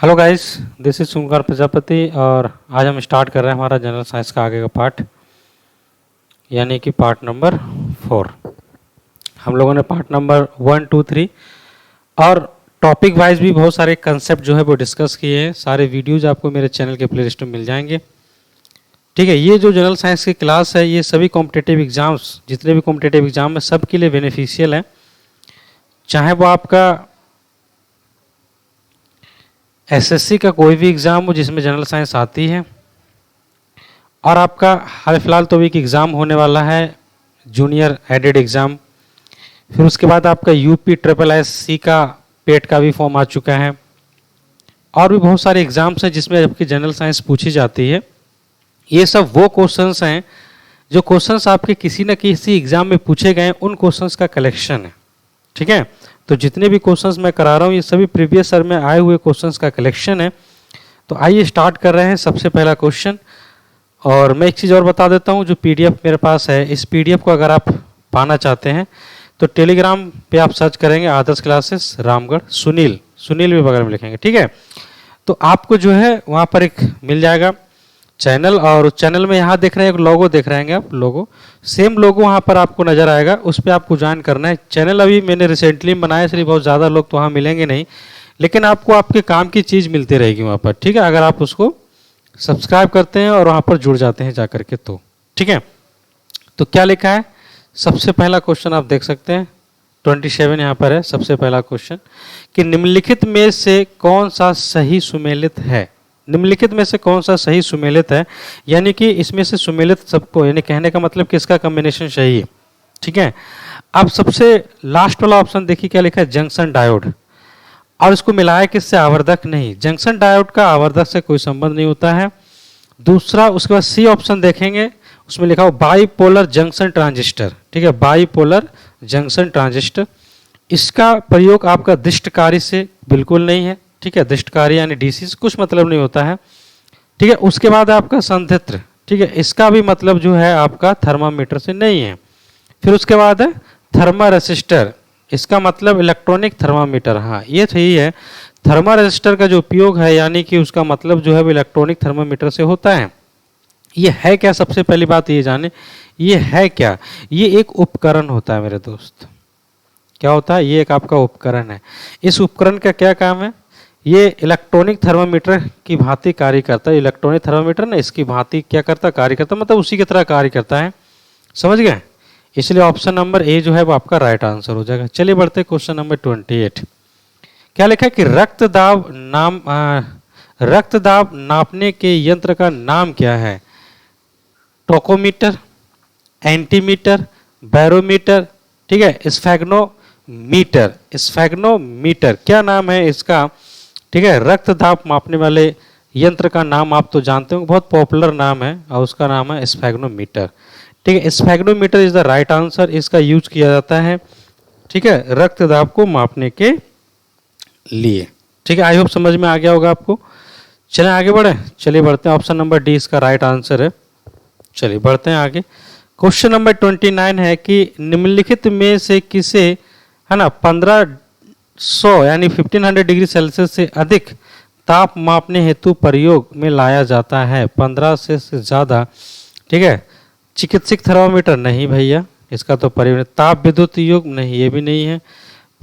Hello guys, this is Sumkar Prajapati और आज हम स्टार्ट कर रहे हैं हमारा जनरल साइंस का आगे का पार्ट, यानी कि पार्ट नंबर 4। हम लोगों ने पार्ट नंबर 1, 2, 3 और टॉपिक वाइज भी बहुत सारे कंसेप्ट जो है वो डिस्कस किए हैं। सारे वीडियोज आपको मेरे चैनल के प्लेलिस्ट में मिल जाएंगे। ठीक है, ये जो जनरल साइंस की क्लास है ये सभी कॉम्पिटिटिव एग्जाम्स, जितने भी कॉम्पिटिटिव एग्जाम है सब के लिए बेनिफिशियल है। चाहे वो आपका एसएससी का कोई भी एग्ज़ाम हो जिसमें जनरल साइंस आती है, और आपका हाल फिलहाल तो एक एग्ज़ाम होने वाला है जूनियर एडेड एग्ज़ाम। फिर उसके बाद आपका यूपी ट्रिपल एससी का पेट का भी फॉर्म आ चुका है, और भी बहुत सारे एग्ज़ाम्स हैं जिसमें आपकी जनरल साइंस पूछी जाती है। ये सब वो क्वेश्चंस हैं जो क्वेश्चंस आपके किसी न किसी एग्ज़ाम में पूछे गए, उन क्वेश्चंस का कलेक्शन है। ठीक है, तो जितने भी क्वेश्चंस मैं करा रहा हूँ ये सभी प्रीवियस ईयर में आए हुए क्वेश्चंस का कलेक्शन है। तो आइए स्टार्ट कर रहे हैं। सबसे पहला क्वेश्चन, और मैं एक चीज़ और बता देता हूँ, जो पीडीएफ मेरे पास है, इस पीडीएफ को अगर आप पाना चाहते हैं तो टेलीग्राम पे आप सर्च करेंगे आदर्श क्लासेस रामगढ़, सुनील भी बगल में लिखेंगे। ठीक है, तो आपको जो है वहाँ पर एक मिल जाएगा चैनल, और चैनल में यहाँ देख रहे हैं एक लोगो देख रहे हैं आप, लोगो सेम लोगो वहाँ पर आपको नज़र आएगा, उस पर आपको ज्वाइन करना है। चैनल अभी मैंने रिसेंटली बनाया, इसलिए बहुत ज़्यादा लोग तो वहाँ मिलेंगे नहीं, लेकिन आपको आपके काम की चीज़ मिलती रहेगी वहाँ पर। ठीक है, अगर आप उसको सब्सक्राइब करते हैं और वहाँ पर जुड़ जाते हैं जा करके तो। ठीक है, तो क्या लिखा है, सबसे पहला क्वेश्चन आप देख सकते हैं 27 यहाँ पर है। सबसे पहला क्वेश्चन कि निम्नलिखित में से कौन सा सही सुमेलित है। निम्नलिखित में से कौन सा सही सुमेलित है, यानी कि इसमें से सुमेलित सबको, यानी कहने का मतलब कि इसका कॉम्बिनेशन सही है। ठीक है, अब सबसे लास्ट वाला ऑप्शन देखिए क्या लिखा है, जंक्शन डायोड, और इसको मिलाया किससे, आवर्धक नहीं। जंक्शन डायोड का आवर्धक से कोई संबंध नहीं होता है। दूसरा, उसके बाद सी ऑप्शन देखेंगे, उसमें लिखा हो बाईपोलर जंक्शन ट्रांजिस्टर। ठीक है, बाईपोलर जंक्शन ट्रांजिस्टर, इसका प्रयोग आपका दिष्टकारी से बिल्कुल नहीं है। ठीक है, दिष्टकारी यानी डीसी से कुछ मतलब नहीं होता है। ठीक है, उसके बाद आपका संधारित्र, ठीक है, इसका भी मतलब जो है आपका थर्मामीटर से नहीं है। फिर उसके बाद है थर्मारेसिस्टर, इसका मतलब इलेक्ट्रॉनिक थर्मामीटर। हाँ, ये सही है, थर्मारेसिस्टर का जो उपयोग है यानी कि उसका मतलब जो है वो इलेक्ट्रॉनिक थर्मामीटर से होता है। ये है क्या, सबसे पहली बात ये जाने, ये है क्या, ये एक उपकरण होता है मेरे दोस्त। क्या होता है, ये एक आपका उपकरण है। इस उपकरण का क्या काम है, ये इलेक्ट्रॉनिक थर्मामीटर की भांति कार्य करता है। इलेक्ट्रॉनिक थर्मामीटर ना इसकी भांति क्या करता है, कार्य करता है, मतलब उसी की तरह कार्य करता है। समझ गए, इसलिए ऑप्शन नंबर ए जो है वो आपका राइट आंसर हो जाएगा। चलिए बढ़ते क्वेश्चन नंबर 28। क्या लिखा है कि रक्त दाब नापने के यंत्र का नाम क्या है। टोकोमीटर, एंटीमीटर, बैरोमीटर, ठीक है, स्फेग्नोमीटर क्या नाम है इसका। ठीक है, रक्त दाब मापने वाले यंत्र का नाम आप तो जानते हो, बहुत पॉपुलर नाम है, और उसका नाम है स्फेग्नोमीटर। ठीक है, स्फेग्नोमीटर इज द राइट आंसर, इसका यूज किया जाता है। ठीक है, रक्त दाब को मापने के लिए। ठीक है, आई होप समझ में आ गया होगा आपको। चलें आगे बढ़े, चलिए बढ़ते हैं, ऑप्शन नंबर डी इसका राइट आंसर है। चलिए बढ़ते हैं आगे। क्वेश्चन नंबर 29 है कि निम्नलिखित में से किसे, है ना, 1500 यानी 1500 डिग्री सेल्सियस से अधिक ताप मापने हेतु प्रयोग में लाया जाता है। 15 से ज़्यादा। ठीक है, चिकित्सक थर्मामीटर नहीं भैया, इसका तो प्रयोग। ताप विद्युत युग नहीं, ये भी नहीं है।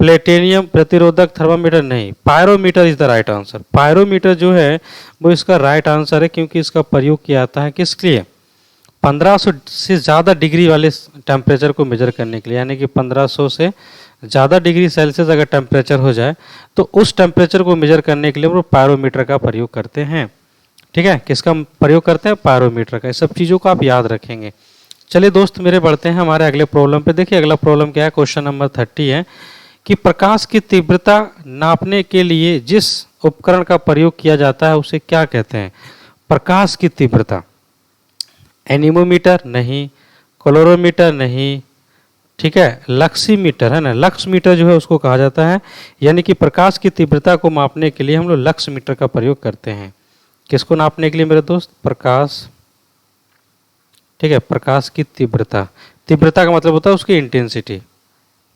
प्लेटिनियम प्रतिरोधक थर्मामीटर नहीं। Pyrometer is the right answer. Pyrometer जो है वो इसका राइट आंसर है, क्योंकि इसका प्रयोग किया जाता है किसके लिए, 1500 से ज़्यादा डिग्री वाले टेम्परेचर को मेजर करने के लिए, यानी कि 1500 से ज़्यादा डिग्री सेल्सियस अगर टेम्परेचर हो जाए तो उस टेम्परेचर को मेजर करने के लिए वो पायरोमीटर का प्रयोग करते हैं। ठीक है, किसका प्रयोग करते हैं, पायरोमीटर का। इस सब चीज़ों को आप याद रखेंगे। चलिए दोस्त मेरे बढ़ते हैं हमारे अगले प्रॉब्लम पे। देखिए अगला प्रॉब्लम क्या है, क्वेश्चन नंबर 30 है कि प्रकाश की तीव्रता नापने के लिए जिस उपकरण का प्रयोग किया जाता है उसे क्या कहते हैं। प्रकाश की तीव्रता, एनीमोमीटर नहीं, क्लोरोमीटर नहीं, ठीक है, लक्सीमीटर है ना, लक्समीटर जो है उसको कहा जाता है। यानी कि प्रकाश की तीव्रता को मापने के लिए हम लोग लक्समीटर का प्रयोग करते हैं। किसको नापने के लिए मेरे दोस्त, प्रकाश। ठीक है, प्रकाश की तीव्रता, तीव्रता का मतलब होता है उसकी इंटेंसिटी।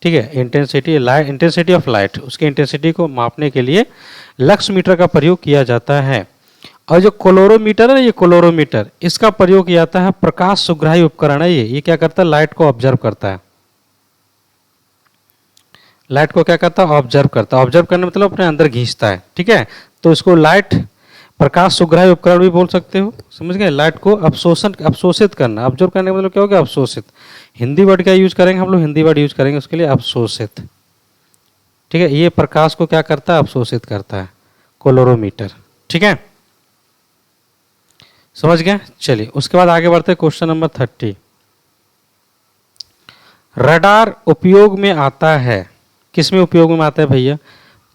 ठीक ठीक है, इंटेंसिटी ऑफ लाइट, उसकी इंटेंसिटी को मापने के लिए लक्स मीटर का प्रयोग किया जाता है। और जो कोलोरोमीटर है ना, ये कोलोरोमीटर, इसका प्रयोग किया जाता है, प्रकाश सुग्राही उपकरण है ये क्या करता है, लाइट को ऑब्जर्व करता है। लाइट को क्या करता है, ऑब्जर्व करता है। ऑब्जर्व करने मतलब अपने अंदर खींचता है, ठीक है। तो इसको लाइट प्रकाश सुग्राही उपकरण भी बोल सकते हो, समझ गए। लाइट को अवशोषित करना, ऑब्जर्व करने का मतलब क्या हो गया, अवशोषित। हिंदी वर्ड क्या यूज करेंगे हम लोग, हिंदी वर्ड यूज करेंगे उसके लिए, अवशोषित, ठीक है। ये प्रकाश को क्या करता है, अवशोषित करता है, कोलोरोमीटर, ठीक है, समझ गए। चलिए उसके बाद आगे बढ़ते हैं, क्वेश्चन नंबर 30। रडार उपयोग में आता है, किस में उपयोग में आता है भैया,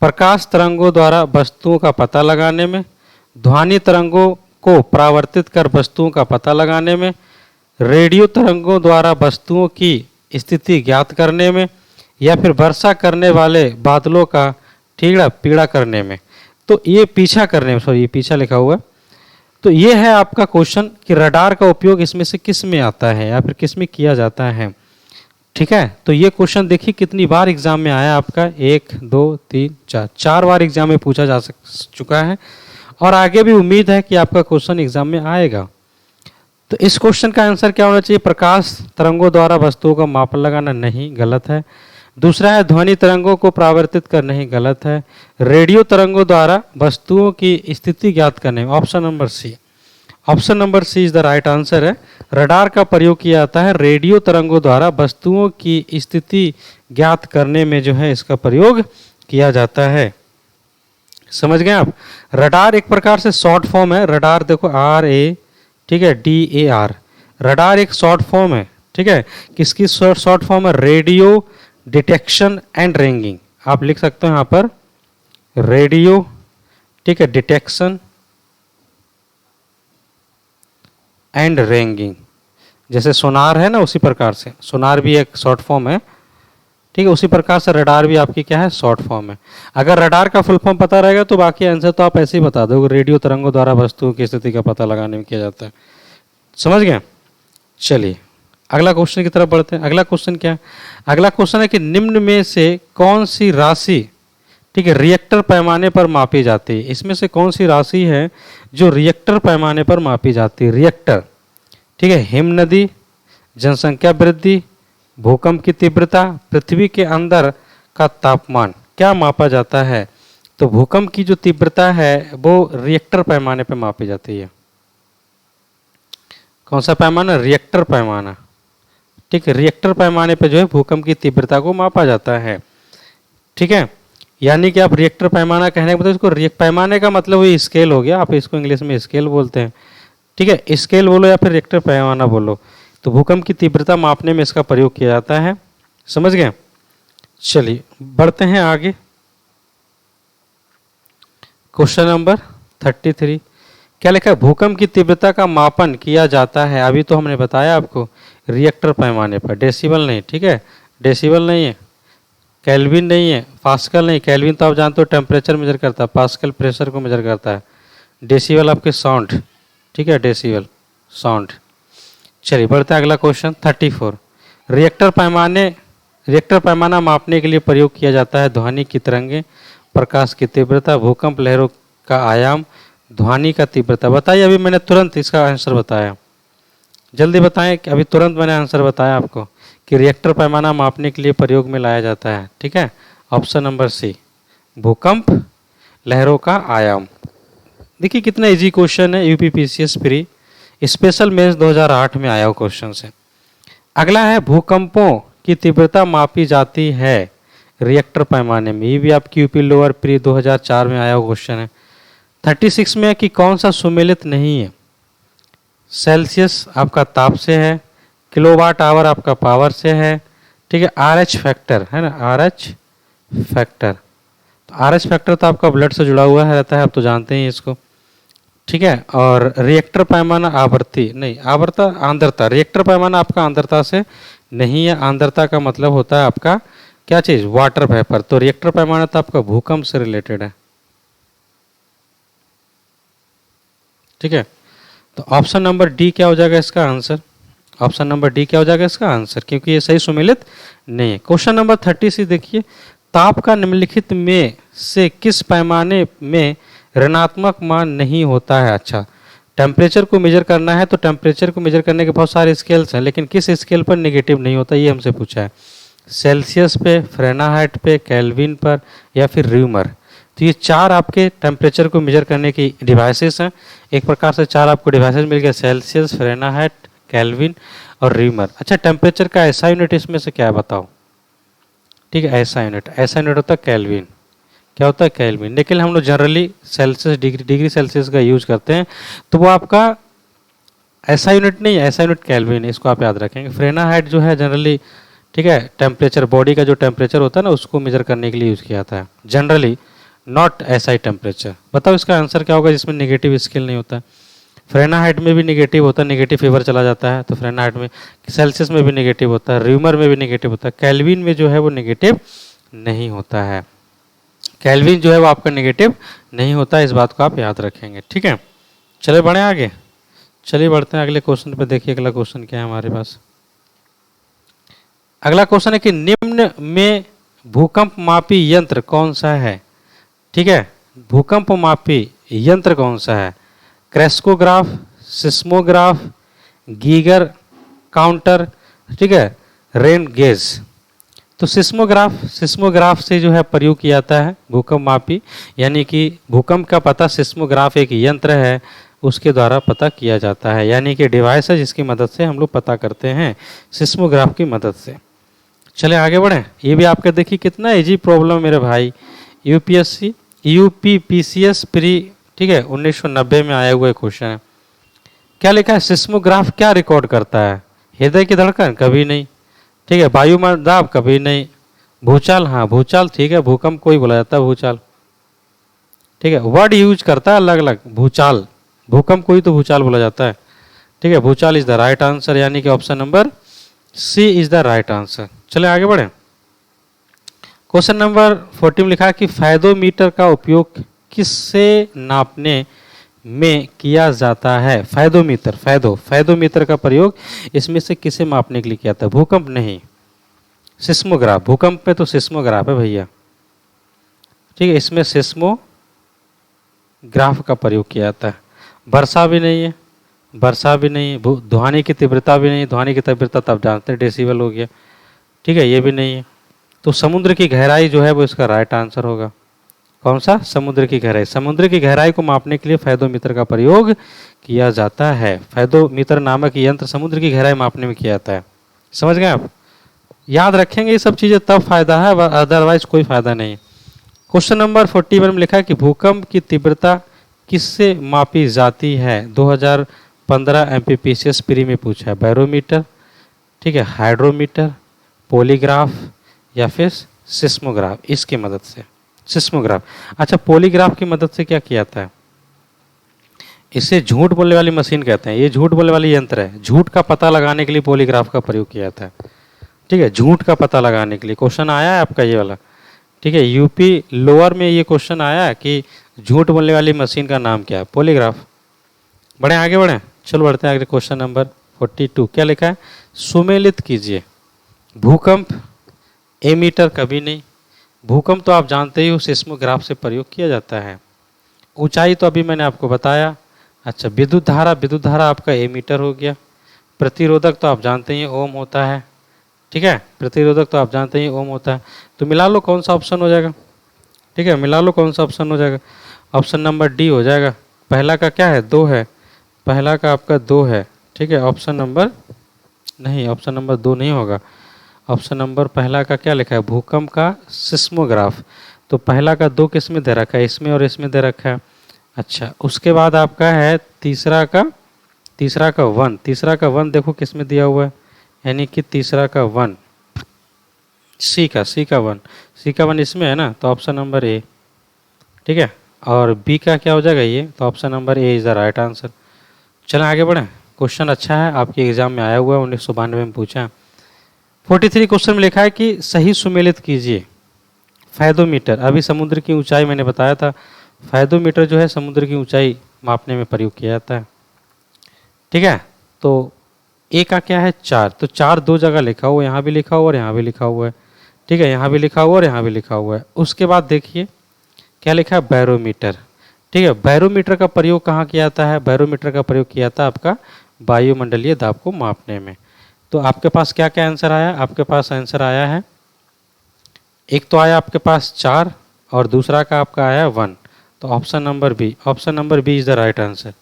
प्रकाश तरंगों द्वारा वस्तुओं का पता लगाने में, ध्वनि तरंगों को परावर्तित कर वस्तुओं का पता लगाने में, रेडियो तरंगों द्वारा वस्तुओं की स्थिति ज्ञात करने में, या फिर वर्षा करने वाले बादलों का पीड़ा करने में। तो ये पीछा करने में, सॉरी ये पीछा लिखा हुआ है। तो ये है आपका क्वेश्चन कि रडार का उपयोग इसमें से किस में आता है या फिर किस में किया जाता है, ठीक है। तो ये क्वेश्चन देखिए कितनी बार एग्जाम में आया आपका, 1 2 3 4, 4 बार एग्जाम में पूछा जा चुका है, और आगे भी उम्मीद है कि आपका क्वेश्चन एग्जाम में आएगा। तो इस क्वेश्चन का आंसर क्या होना चाहिए, प्रकाश तरंगों द्वारा वस्तुओं का माप लगाना, नहीं, गलत है। दूसरा है ध्वनि तरंगों को परावर्तित करना, नहीं, गलत है। रेडियो तरंगों द्वारा वस्तुओं की स्थिति ज्ञात करने, option number C, option number C is the right answer है। रडार का प्रयोग किया जाता है रेडियो तरंगों द्वारा वस्तुओं की स्थिति ज्ञात करने में, जो है इसका प्रयोग किया जाता है, समझ गए आप। रडार एक प्रकार से शॉर्ट फॉर्म है, रडार देखो RA, ठीक है, DAR, रडार एक शॉर्ट फॉर्म है, ठीक है। किसकी शॉर्ट फॉर्म है, रेडियो डिटेक्शन एंड रेंगिंग, आप लिख सकते हो यहाँ पर रेडियो, ठीक है, डिटेक्शन एंड रेंगिंग। जैसे सोनार है ना, उसी प्रकार से सोनार भी एक शॉर्ट फॉर्म है, ठीक है, उसी प्रकार से रडार भी आपकी क्या है, शॉर्ट फॉर्म है। अगर रडार का फुल फॉर्म पता रहेगा तो बाकी आंसर तो आप ऐसे ही बता दोगे, रेडियो तरंगों द्वारा वस्तुओं की स्थिति का पता लगाने में किया जाता है, समझ गए। चलिए अगला क्वेश्चन की तरफ बढ़ते हैं। अगला क्वेश्चन क्या है, अगला क्वेश्चन है कि निम्न में से कौन सी राशि, ठीक है, रिएक्टर पैमाने पर मापी जाती है। इसमें से कौन सी राशि है जो रिएक्टर पैमाने पर मापी जाती है, रिएक्टर, ठीक है। हिमनदी, जनसंख्या वृद्धि, भूकंप की तीव्रता, पृथ्वी के अंदर का तापमान, क्या मापा जाता है। तो भूकंप की जो तीव्रता है वो रिएक्टर पैमाने पर मापी जाती है। कौन सा पैमाना, रिएक्टर पैमाना, ठीक है, रिएक्टर पैमाने पर जो है भूकंप की तीव्रता को मापा जाता है, ठीक है। यानी कि आप रिएक्टर पैमाना कहने के मतलब इसको पैमाने का मतलब वही स्केल हो गया, आप इसको इंग्लिश में स्केल बोलते हैं, ठीक है, स्केल बोलो या फिर रिएक्टर पैमाना बोलो। तो भूकंप की तीव्रता मापने में इसका प्रयोग किया जाता है, समझ गए। चलिए बढ़ते हैं आगे, क्वेश्चन नंबर 33। क्या लिखा है, भूकंप की तीव्रता का मापन किया जाता है, अभी तो हमने बताया आपको, रिएक्टर पैमाने पर, डेसिबल नहीं, ठीक है, डेसिबल नहीं है, केल्विन नहीं है, पास्कल नहीं, केल्विन तो आप जानते हो टेम्परेचर मेजर करता है, पास्कल प्रेशर को मेजर करता है, डेसिबल आपके साउंड, ठीक है, डेसिबल साउंड। चलिए बढ़ते हैं अगला क्वेश्चन 34। रिएक्टर पैमाना मापने के लिए प्रयोग किया जाता है ध्वनि की तरंगें, प्रकाश की तीव्रता, भूकंप लहरों का आयाम, ध्वनि का तीव्रता। बताइए, अभी मैंने तुरंत इसका आंसर बताया, जल्दी बताएं कि अभी तुरंत मैंने आंसर बताया आपको कि रिएक्टर पैमाना मापने के लिए प्रयोग में लाया जाता है, ठीक है, ऑप्शन नंबर सी, भूकंप लहरों का आयाम। देखिए कितना इजी क्वेश्चन है, यूपीपीसीएस प्री स्पेशल मेंस 2008 में आया हुआ क्वेश्चन है। अगला है भूकंपों की तीव्रता मापी जाती है रिएक्टर पैमाने में, ये भी आपकी यूपी लोअर प्री 2004 में आया हुआ क्वेश्चन है। 36 में कि कौन सा सुमेलित नहीं है, सेल्सियस आपका ताप से है, किलोवाट आवर आपका पावर से है, ठीक है, RH फैक्टर है ना, RH फैक्टर, तो RH फैक्टर तो आपका ब्लड से जुड़ा हुआ है रहता है, आप तो जानते हैं इसको, ठीक है। और रिएक्टर पैमाना आवर्ती नहीं, आवर्ता आंद्रता, रिएक्टर पैमाना आपका आंद्रता से नहीं है, आंद्रता का मतलब होता है आपका क्या चीज, वाटर वेपर। तो रिएक्टर पैमाना तो आपका भूकंप से रिलेटेड है, ठीक है। तो ऑप्शन नंबर डी क्या हो जाएगा इसका आंसर, ऑप्शन नंबर डी क्या हो जाएगा इसका आंसर, क्योंकि ये सही सुमेलित नहीं है। क्वेश्चन नंबर 30 देखिए, ताप का निम्नलिखित में से किस पैमाने में ऋणात्मक मान नहीं होता है। अच्छा, टेम्परेचर को मेजर करना है तो टेम्परेचर को मेजर करने के बहुत सारे स्केल्स हैं, लेकिन किस स्केल पर नेगेटिव नहीं होता ये हमसे पूछा है। सेल्सियस पे, फ़ारेनहाइट पे, केल्विन पर या फिर र्यूमर। तो ये चार आपके टेम्परेचर को मेजर करने की डिवाइसेस हैं। एक प्रकार से चार आपको डिवाइसेस मिल गए, सेल्सियस, फ़ारेनहाइट, केल्विन और र्यूमर। अच्छा, टेम्परेचर का ऐसा यूनिट इसमें से क्या है बताओ। ठीक है, ऐसा यूनिट होता है केल्विन। क्या होता है केल्विन, लेकिन हम लोग जनरली सेल्सियस डिग्री सेल्सियस का यूज करते हैं, तो वो आपका ऐसा यूनिट नहीं है, ऐसा यूनिट केल्विन, इसको आप याद रखेंगे। फ़ारेनहाइट जो है जनरली, ठीक है, टेम्परेचर, बॉडी का जो टेम्परेचर होता है ना उसको मेजर करने के लिए यूज़ किया जाता है जनरली, नॉट ऐसा ही टेम्परेचर। बताओ इसका आंसर क्या होगा जिसमें नेगेटिव स्केल नहीं होता है। फ़ारेनहाइट में भी नेगेटिव होता है, नेगेटिव फीवर चला जाता है तो फ़ारेनहाइट में। सेल्सियस में भी नेगेटिव होता है, र्यूमर में भी नेगेटिव होता है, केल्विन में जो है वो नेगेटिव नहीं होता है। केल्विन जो है वो आपका नेगेटिव नहीं होता है, इस बात को आप याद रखेंगे। ठीक है, चले बढ़े आगे, चलिए बढ़ते हैं अगले क्वेश्चन पे। देखिए अगला क्वेश्चन क्या है हमारे पास। अगला क्वेश्चन है कि निम्न में भूकंप मापी यंत्र कौन सा है। ठीक है, भूकंप मापी यंत्र कौन सा है। क्रेस्कोग्राफ, सिस्मोग्राफ, गीगर काउंटर, ठीक है, रेन गेज। तो सिस्मोग्राफ से जो है प्रयोग किया जाता है भूकंप मापी, यानी कि भूकंप का पता सिस्मोग्राफ एक यंत्र है उसके द्वारा पता किया जाता है, यानी कि डिवाइस है जिसकी मदद से हम लोग पता करते हैं सिस्मोग्राफ की मदद से। चले आगे बढ़ें। ये भी आपके देखिए कितना इजी प्रॉब्लम मेरे भाई, यूपीपीसीएस प्री, ठीक है, 1990 में आया हुआ एक क्वेश्चन है। क्या लिखा है, सिस्मोग्राफ क्या रिकॉर्ड करता है। हृदय की धड़कन कभी नहीं, ठीक है, वायुमंडल दाब कभी नहीं, भूचाल, हाँ भूचाल, ठीक है, भूकंप को ही बोला जाता है भूचाल, ठीक है, वर्ड यूज करता है अलग अलग, भूचाल, भूकंप को ही तो भूचाल बोला जाता है। ठीक है, भूचाल इज द राइट आंसर, यानी कि option number C is the right answer. चले आगे बढ़े। क्वेश्चन नंबर 40 में लिखा है कि फायदोमीटर का उपयोग किससे नापने में किया जाता है। फायदोमीटर का प्रयोग इसमें से किसे मापने के लिए किया जाता है। भूकंप नहीं, सिस्मोग्राफ। भूकंप में तो सिस्मोग्राफ है भैया, ठीक है, इसमें सिस्मोग्राफ का प्रयोग किया जाता है। वर्षा भी नहीं है, ध्वनि की तीव्रता भी नहीं, ध्वनि की तीव्रता तब जानते हैं डेसिबल हो गया, ठीक है, ये भी नहीं है। तो समुद्र की गहराई जो है वो इसका राइट आंसर होगा। कौन सा, समुद्र की गहराई। समुद्र की गहराई को मापने के लिए फायदोमीटर का प्रयोग किया जाता है। फायदोमीटर नामक यंत्र समुद्र की गहराई मापने में किया जाता है। समझ गए आप, याद रखेंगे ये सब चीज़ें तब फायदा है, अदरवाइज कोई फायदा नहीं। क्वेश्चन नंबर 41 में लिखा है कि भूकंप की तीव्रता किससे मापी जाती है। 2015 एमपीपीसीएस प्री में पूछा है। बैरोमीटर, ठीक है, हाइड्रोमीटर, पॉलीग्राफ या फिर सिस्मोग्राफ, इसकी मदद से। सिस्मोग्राफ, अच्छा, पॉलीग्राफ की मदद से क्या किया जाता है, इसे झूठ बोलने वाली मशीन कहते हैं। ये झूठ बोलने वाली यंत्र है, झूठ का पता लगाने के लिए पॉलीग्राफ का प्रयोग किया जाता है। ठीक है, झूठ का पता लगाने के लिए क्वेश्चन आया है आपका ये वाला, ठीक है, यूपी लोअर में ये क्वेश्चन आया है कि झूठ बोलने वाली मशीन का नाम क्या है, पॉलीग्राफ। बढ़े आगे बढ़े, चलो बढ़ते हैं आगे। क्वेश्चन नंबर 42 क्या लिखा है, सुमेलित कीजिए। भूकंप एमीटर कभी नहीं, भूकंप तो आप जानते ही हो सिस्मोग्राफ से प्रयोग किया जाता है। ऊंचाई तो अभी मैंने आपको बताया। अच्छा, विद्युत धारा आपका एमीटर हो गया। प्रतिरोधक तो आप जानते ही ओम होता है, ठीक है, प्रतिरोधक तो आप जानते ही ओम होता है। तो मिला लो कौन सा ऑप्शन हो जाएगा, ठीक है, मिला लो कौन सा ऑप्शन हो जाएगा, ऑप्शन नंबर डी हो जाएगा। पहला का क्या है, 2 है, पहला का आपका 2 है, ठीक है, ऑप्शन नंबर 2 नहीं होगा। ऑप्शन नंबर पहला का क्या लिखा है, भूकंप का सिस्मोग्राफ, तो पहला का 2 किस में दे रखा है, इसमें और इसमें दे रखा है। अच्छा, उसके बाद आपका है तीसरा का 1 देखो किस में दिया हुआ है, यानी कि तीसरा का 1 सी का 1 इसमें है ना, तो ऑप्शन नंबर ए, ठीक है, और बी का क्या हो जाएगा ये, तो option number A is the right answer. चलें आगे बढ़ें। क्वेश्चन अच्छा है, आपके एग्जाम में आया हुआ है, 1992 में पूछा। 43 क्वेश्चन में लिखा है कि सही सुमेलित कीजिए फायदोमीटर। अभी समुद्र की ऊंचाई मैंने बताया था, फायदोमीटर जो है समुद्र की ऊंचाई मापने में प्रयोग किया जाता है, ठीक है। तो ए का क्या है 4, तो 4 दो जगह लिखा हुआ है, यहाँ भी लिखा हुआ और यहाँ भी लिखा हुआ है। ठीक है, यहाँ भी लिखा हुआ और यहाँ भी लिखा हुआ है। उसके बाद देखिए क्या लिखा है बैरोमीटर। ठीक है, बैरोमीटर का प्रयोग कहाँ किया जाता है? बैरोमीटर का प्रयोग किया जाता है आपका वायुमंडलीय दाब को मापने में। तो आपके पास क्या क्या आंसर आया? आपके पास आंसर आया है, एक तो आया आपके पास 4 और दूसरा का आपका आया 1। तो option number B, option number B is the right answer.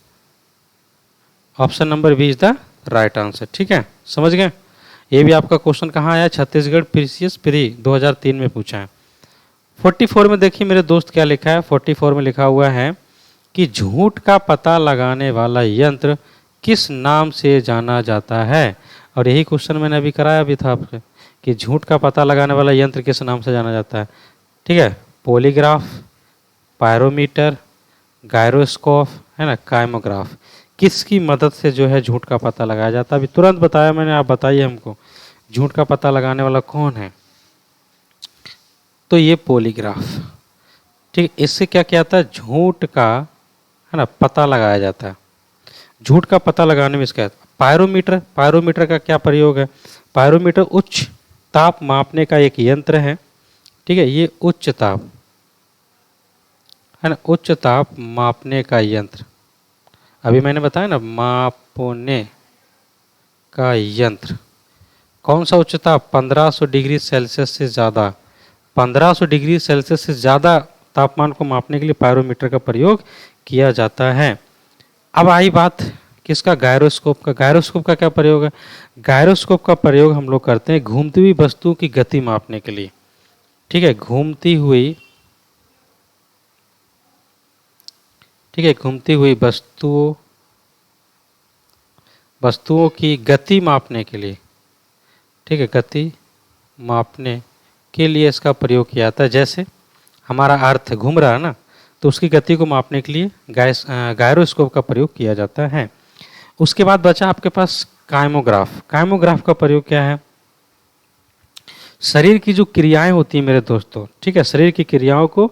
Option number B is the right answer. ठीक है, समझ गए? ये भी आपका क्वेश्चन कहाँ आया? छत्तीसगढ़ प्रीसीएस प्री 2003 में पूछा है। 44 में देखिए मेरे दोस्त क्या लिखा है। 44 में लिखा हुआ है कि झूठ का पता लगाने वाला यंत्र किस नाम से जाना जाता है? और यही क्वेश्चन मैंने अभी कराया भी था आपसे कि झूठ का पता लगाने वाला यंत्र किस नाम से जाना जाता है। ठीक है, पॉलीग्राफ, पायरोमीटर, गायरोस्कोप, है ना, काइमोग्राफ, किसकी मदद से जो है झूठ का पता लगाया जाता है? अभी तुरंत बताया मैंने, आप बताइए हमको झूठ का पता लगाने वाला कौन है? तो ये पॉलीग्राफ। ठीक है, इससे क्या किया जाता है? झूठ का, है ना, पता लगाया जाता है। झूठ का पता लगाने में इसका पायरोमीटर, पायरोमीटर का क्या प्रयोग है? पायरोमीटर उच्च ताप मापने का एक यंत्र है। ठीक है, ये उच्च ताप, है ना, उच्च ताप मापने का यंत्र। अभी मैंने बताया ना, मापने का यंत्र। कौन सा उच्च ताप? 1500 डिग्री सेल्सियस से ज़्यादा, 1500 डिग्री सेल्सियस से ज़्यादा तापमान को मापने के लिए पायरोमीटर का प्रयोग किया जाता है। अब आई बात किसका? गायरोस्कोप का। गायरोस्कोप का क्या प्रयोग है? गायरोस्कोप का प्रयोग हम लोग करते हैं घूमती हुई वस्तुओं की गति मापने के लिए। ठीक है, घूमती हुई, ठीक है, घूमती हुई वस्तुओं की गति मापने के लिए। ठीक है, गति मापने के लिए इसका प्रयोग किया जाता है। जैसे हमारा अर्थ घूम रहा है ना, तो उसकी गति को मापने के लिए गायरोस्कोप का प्रयोग किया जाता है। उसके बाद बचा आपके पास काइमोग्राफ। काइमोग्राफ का प्रयोग क्या है? शरीर की जो क्रियाएं होती हैं मेरे दोस्तों, ठीक है, शरीर की क्रियाओं को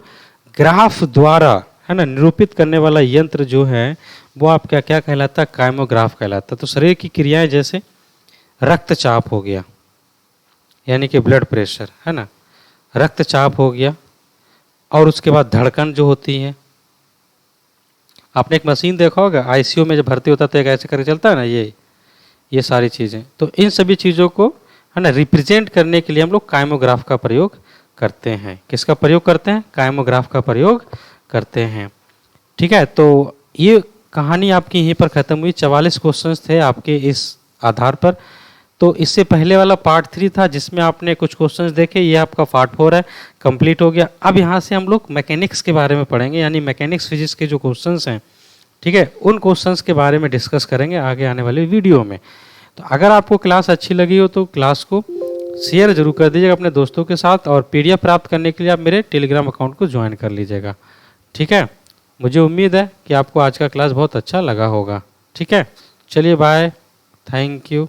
ग्राफ द्वारा, है ना, निरूपित करने वाला यंत्र जो है वो आपका क्या कहलाता है? काइमोग्राफ कहलाता है। तो शरीर की क्रियाएं जैसे रक्तचाप हो गया, यानी कि ब्लड प्रेशर, है ना, रक्तचाप हो गया, और उसके बाद धड़कन जो होती है। आपने एक मशीन देखा होगा आईसीयू में जब भर्ती होता है तो एक ऐसे करके चलता है ना, ये सारी चीज़ें। तो इन सभी चीज़ों को, है ना, रिप्रेजेंट करने के लिए हम लोग काइमोग्राफ का प्रयोग करते हैं। किसका प्रयोग करते हैं? काइमोग्राफ का प्रयोग करते हैं। ठीक है, तो ये कहानी आपकी यहीं पर ख़त्म हुई। 44 क्वेश्चंस थे आपके इस आधार पर। तो इससे पहले वाला पार्ट 3 था जिसमें आपने कुछ क्वेश्चंस देखे, ये आपका पार्ट 4 है, कंप्लीट हो गया। अब यहाँ से हम लोग मैकेनिक्स के बारे में पढ़ेंगे, यानी मैकेनिक्स फिजिक्स के जो क्वेश्चंस हैं, ठीक है, उन क्वेश्चंस के बारे में डिस्कस करेंगे आगे आने वाले वीडियो में। तो अगर आपको क्लास अच्छी लगी हो तो क्लास को शेयर जरूर कर दीजिएगा अपने दोस्तों के साथ, और पीडीएफ प्राप्त करने के लिए आप मेरे टेलीग्राम अकाउंट को ज्वाइन कर लीजिएगा। ठीक है, मुझे उम्मीद है कि आपको आज का क्लास बहुत अच्छा लगा होगा। ठीक है, चलिए बाय, थैंक यू।